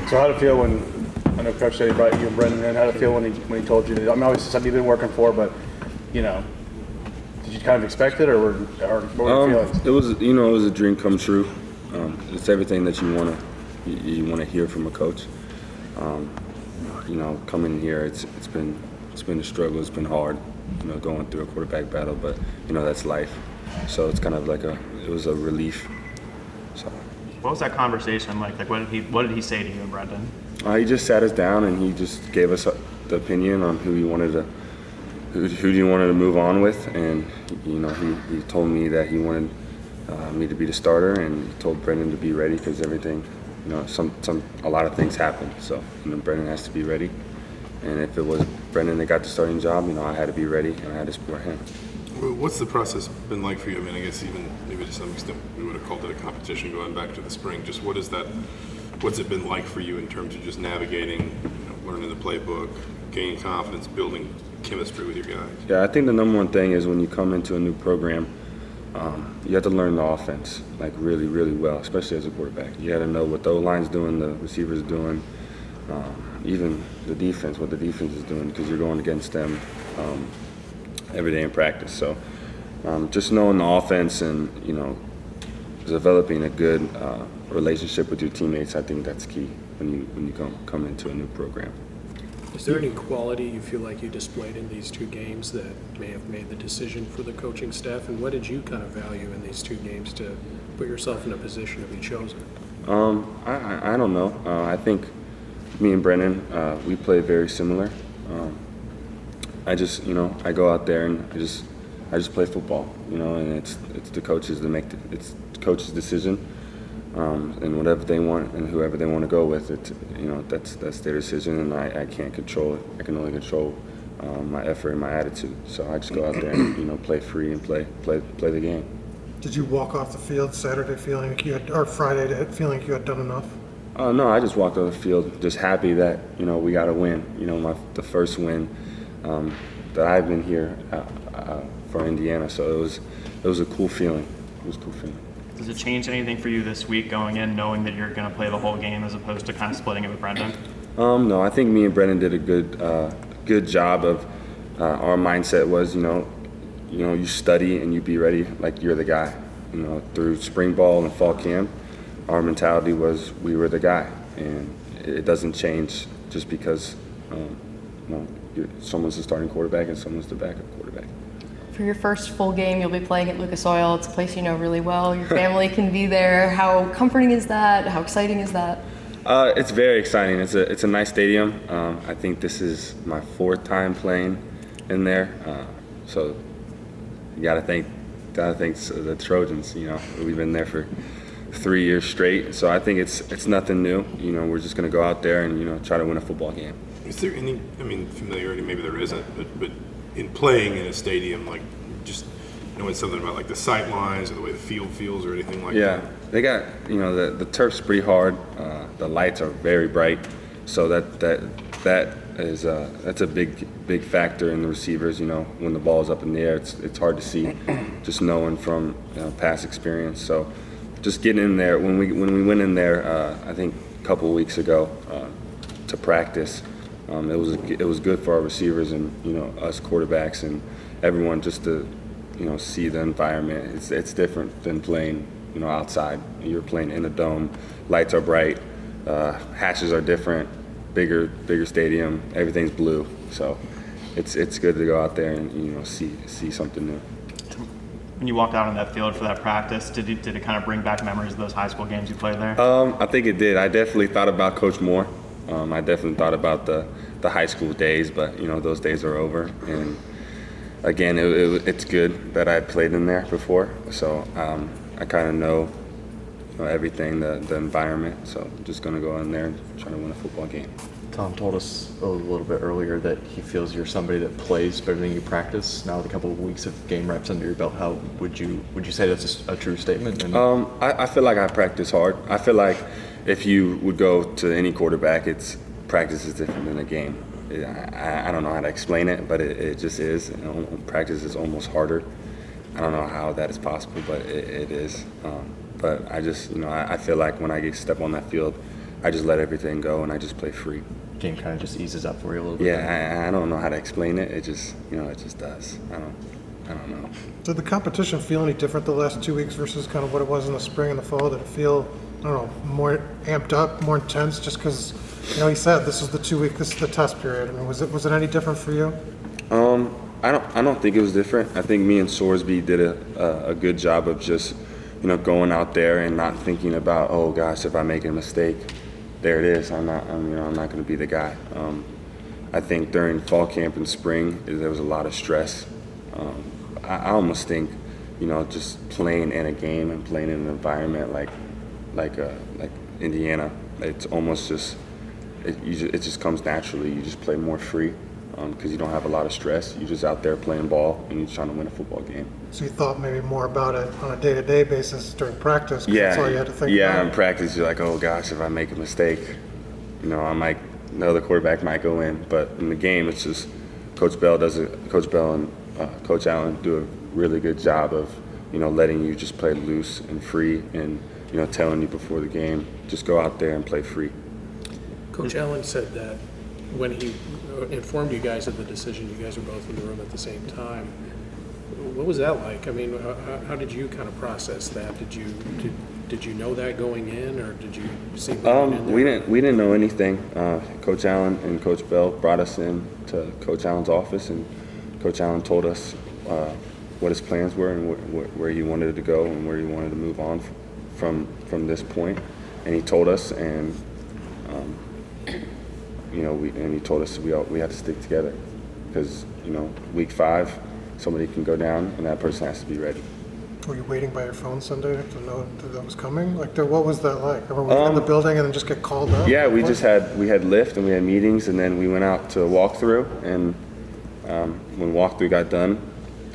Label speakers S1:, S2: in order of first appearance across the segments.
S1: So how did it feel when, I know Coach said he brought you and Brendan in, how did it feel when he told you to, I mean, obviously something you've been working for, but, you know, did you kind of expect it, or what were your feelings?
S2: It was a dream come true. It's everything that you want to hear from a coach. Coming here, it's been a struggle. It's been hard, going through a quarterback battle, but that's life. So it's kind of like it was a relief. So.
S3: What was that conversation like? Like, what did he say to you and Brendan?
S2: He just sat us down and he just gave us the opinion on who he wanted to move on with, and he told me that he wanted me to be the starter, and he told Brendan to be ready because everything, a lot of things happen. So Brendan has to be ready, and if it was Brendan that got the starting job, I had to be ready and I had to support him.
S4: What's the process been like for you? I mean, I guess even maybe to some extent we would have called it a competition going back to the spring. Just what's it been like for you in terms of just navigating, learning the playbook, gaining confidence, building chemistry with your guys?
S2: Yeah, I think the number one thing is when you come into a new program, you have to learn the offense like really, really well, especially as a quarterback. You got to know what the O-line's doing, the receivers doing, even the defense, what the defense is doing, because you're going against them every day in practice. So just knowing the offense and developing a good relationship with your teammates, I think that's key when you come into a new program.
S5: Is there any quality you feel like you displayed in these two games that may have made the decision for the coaching staff, and what did you kind of value in these two games to put yourself in a position to be chosen?
S2: I don't know. I think me and Brennan, we play very similar. I just, I go out there and I just play football, and it's the coaches that make it's the coach's decision, and whatever they want and whoever they want to go with, that's their decision, and I can't control it. I can only control my effort and my attitude. So I just go out there and play free and play the game.
S6: Did you walk off the field Saturday feeling like you had, or Friday feeling like you had done enough?
S2: No, I just walked off the field just happy that we got a win. The first win that I've been here for Indiana. So it was a cool feeling. It was a cool feeling.
S3: Does it change anything for you this week going in, knowing that you're going to play the whole game as opposed to kind of splitting it with Brendan?
S2: No, I think me and Brendan did a good job of our mindset was you study and you be ready like you're the guy. Through spring ball and fall camp, our mentality was we were the guy, and it doesn't change just because someone's the starting quarterback and someone's the backup quarterback.
S7: For your first full game, you'll be playing at Lucas Oil. It's a place you know really well. Your family can be there. How comforting is that? How exciting is that?
S2: It's very exciting. It's a nice stadium. I think this is my fourth time playing in there. So you gotta thank the Trojans. We've been there for 3 years straight. So I think it's nothing new. We're just gonna go out there and try to win a football game.
S4: Is there any, familiarity? Maybe there isn't, but in playing in a stadium, like just knowing something about like the sight lines or the way the field feels or anything like that?
S2: Yeah, they got the turf's pretty hard. The lights are very bright, so that's a big factor in the receivers. When the ball's up in the air, it's hard to see, just knowing from past experience. So just getting in there when we went in there, I think a couple of weeks ago to practice. It was good for our receivers and us quarterbacks and everyone just to see the environment. It's different than playing outside. You're playing in a dome, lights are bright, hatches are different, bigger stadium, everything's blue. So it's good to go out there and see something new.
S3: When you walked out on that field for that practice, did it kind of bring back memories of those high school games you played there?
S2: I think it did. I definitely thought about Coach Moore. I definitely thought about the high school days, but those days are over. And again, it's good that I played in there before, so I kind of know everything, the environment. So I'm just gonna go in there and try to win a football game.
S8: Tom told us a little bit earlier that he feels you're somebody that plays better than you practice. Now with a couple of weeks of game reps under your belt, how would you say that's a true statement? And
S2: I feel like I practice hard. I feel like if you would go to any quarterback, practice is different than a game. I don't know how to explain it, but it just is. Practice is almost harder. I don't know how that is possible, but it is. But I just, I feel like when I step on that field, I just let everything go and I just play free.
S8: Game kind of just eases up for you a little bit.
S2: Yeah, I don't know how to explain it. It just, it just does. I don't know.
S6: Did the competition feel any different the last 2 weeks versus kind of what it was in the spring and the fall? Did it feel, I don't know, more amped up, more intense? Just because, he said this is the 2 week, this is the test period. I mean, was it any different for you?
S2: I don't think it was different. I think me and Sorsby did a good job of just, going out there and not thinking about, oh gosh, if I make a mistake, there it is. I'm not going to be the guy. I think during fall camp and spring, there was a lot of stress. I almost think, just playing in a game and playing in an environment like Indiana, it's almost just it just comes naturally. You just play more free because you don't have a lot of stress. You're just out there playing ball and you're trying to win a football game.
S6: So you thought maybe more about it on a day-to-day basis during practice? 'Cause that's all you had to think about.
S2: Yeah, in practice you're like, oh gosh, if I make a mistake, the other quarterback might go in. But in the game, it's just Coach Bell and Coach Allen do a really good job of, letting you just play loose and free and, telling you before the game, just go out there and play free.
S5: Coach Allen said that when he informed you guys of the decision, you guys were both in the room at the same time. What was that like? I mean, how did you kind of process that? Did you know that going in, or did you see that in there?
S2: We didn't know anything. Coach Allen and Coach Bell brought us in to Coach Allen's office, and Coach Allen told us what his plans were and where he wanted to go and where he wanted to move on from this point. And he told us, and he told us we had to stick together because week 5, somebody can go down and that person has to be ready.
S6: Were you waiting by your phone Sunday to know that was coming? Like, what was that like? Were we in the building and then just get called up?
S2: Yeah, we had lift and we had meetings, and then we went out to walkthrough. And when walkthrough got done,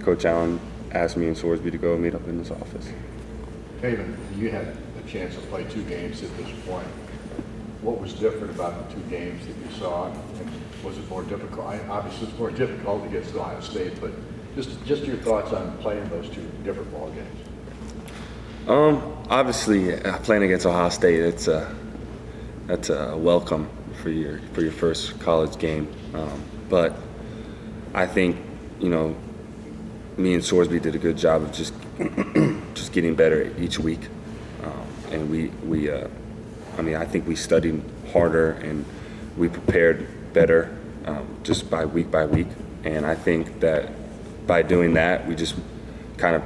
S2: Coach Allen asked me and Sorsby to go meet up in his office.
S9: Tayven, you had a chance to play 2 games at this point. What was different about the 2 games that you saw, and was it more difficult? Obviously, it's more difficult against Ohio State, but just your thoughts on playing those 2 different ball games.
S2: Obviously, playing against Ohio State, that's a welcome for your first college game. But I think me and Sorsby did a good job of just getting better each week, and I think we studied harder and we prepared better just by week, and I think that by doing that, we just kind of,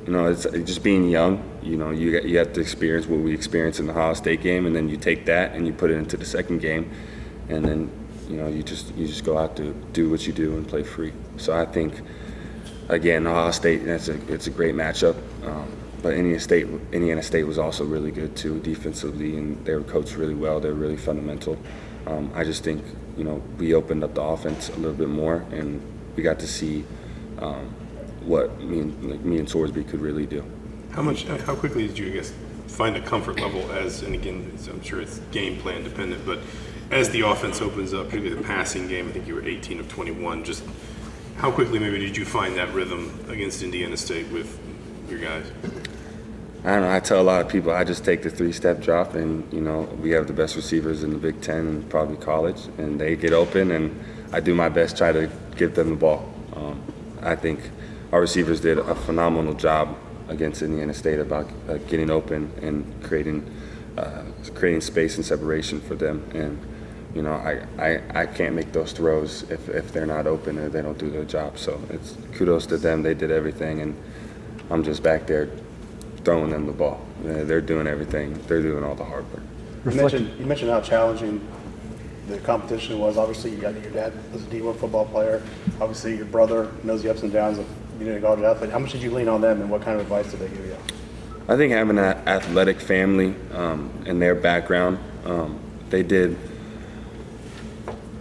S2: it's just being young. You have to experience what we experienced in the Ohio State game, and then you take that and you put it into the second game, and then you just go out to do what you do and play free. So I think, again, Ohio State, it's a great matchup, but Indiana State was also really good too defensively, and they were coached really well. They were really fundamental. I just think we opened up the offense a little bit more, and we got to see what me and Sorsby could really do.
S4: How quickly did you, I guess, find a comfort level and again, I'm sure it's game plan dependent, but as the offense opens up, particularly the passing game, I think you were 18 of 21, just how quickly maybe did you find that rhythm against Indiana State with your guys?
S2: I don't know. I tell a lot of people I just take the 3-step drop, and we have the best receivers in the Big Ten and probably college, and they get open, and I do my best try to get them the ball. I think our receivers did a phenomenal job against Indiana State about getting open and creating space and separation for them. And I can't make those throws if they're not open or they don't do their job. So it's kudos to them. They did everything, and I'm just back there throwing them the ball. They're doing everything. They're doing all the hard work.
S1: You mentioned how challenging the competition was. Obviously, your dad was a D1 football player. Obviously, your brother knows the ups and downs of being a college athlete. How much did you lean on them, and what kind of advice did they give you?
S2: I think having an athletic family and their background,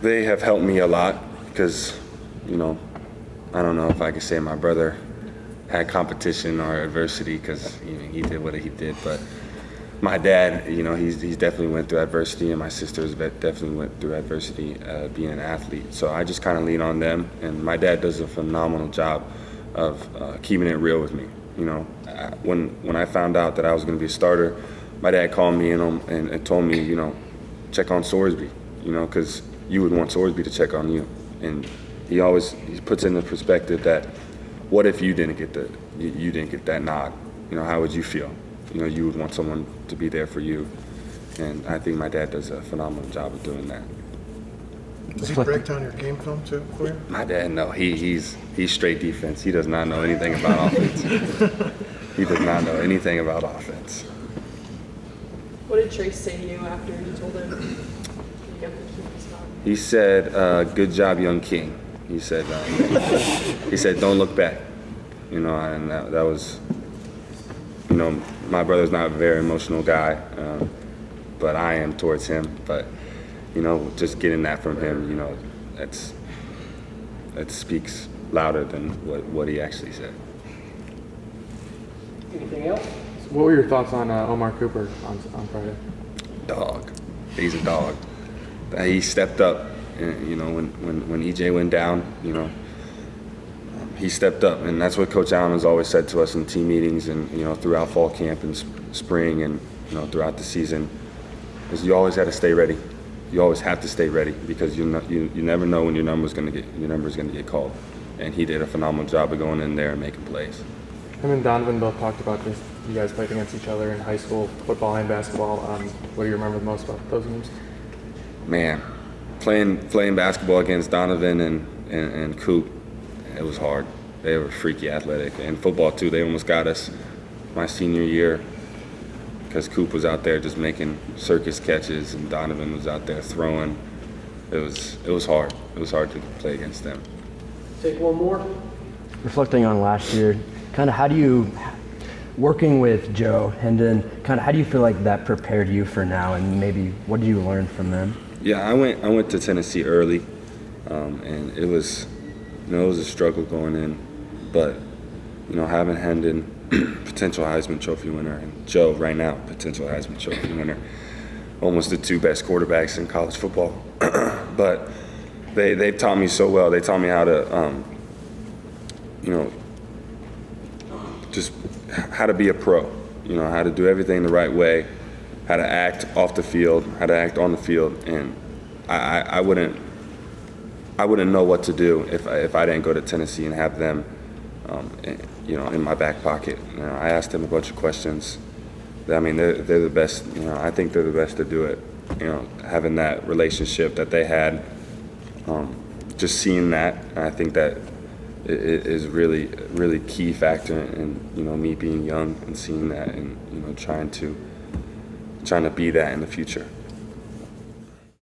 S2: they have helped me a lot because, I don't know if I could say my brother had competition or adversity because he did what he did, but my dad, he's definitely went through adversity, and my sisters definitely went through adversity being an athlete. So I just kind of lean on them, and my dad does a phenomenal job of keeping it real with me. When I found out that I was going to be a starter, my dad called me and told me, you know, check on Sorsby, you know, because you would want Sorsby to check on you. And he puts in the perspective that what if you didn't get you didn't get that nod? You know, how would you feel? You know, you would want someone to be there for you. And I think my dad does a phenomenal job of doing that.
S6: Does he break down your game film too for you?
S2: My dad, no, he's straight defense. He does not know anything about offense. He does not know anything about offense.
S10: What did Trace say to you after you told him you got the key spot?
S2: He said, "Good job, young king." He said, "Don't look back." You know, and that was, you know, my brother's not a very emotional guy, but I am towards him. But you know, just getting that from him, you know, that speaks louder than what he actually said.
S11: Anything else?
S12: What were your thoughts on Omar Cooper on Friday?
S2: Dog. He's a dog. He stepped up, and, you know, when EJ went down, you know, he stepped up, and that's what Coach Allen has always said to us in team meetings and, you know, throughout fall camp and spring and, you know, throughout the season, is you always got to stay ready. You always have to stay ready because you never know when your number's going to get called, and he did a phenomenal job of going in there and making plays.
S12: Him and Donovan both talked about this. You guys played against each other in high school, football and basketball. What do you remember the most about those games?
S2: Man, playing basketball against Donovan and Coop, it was hard. They were freaky athletic, and football too. They almost got us my senior year because Coop was out there just making circus catches, and Donovan was out there throwing. It was hard. It was hard to play against them.
S11: Take one more.
S13: Reflecting on last year, kind of how do you, working with Joe Hendon, kind of how do you feel like that prepared you for now, and maybe what did you learn from them?
S2: Yeah, I went to Tennessee early, and it was, you know, it was a struggle going in, but you know, having Hendon, potential Heisman Trophy winner, and Joe right now, potential Heisman Trophy winner, almost the two best quarterbacks in college football, but they've taught me so well. They taught me how to, you know, just how to be a pro, you know, how to do everything the right way, how to act off the field, how to act on the field, and I wouldn't know what to do if I didn't go to Tennessee and have them, you know, in my back pocket. You know, I asked them a bunch of questions. I mean, they're the best. You know, I think they're the best to do it. You know, having that relationship that they had, just seeing that, I think that it is really key factor in, you know, me being young and seeing that and, you know, trying to be that in the future.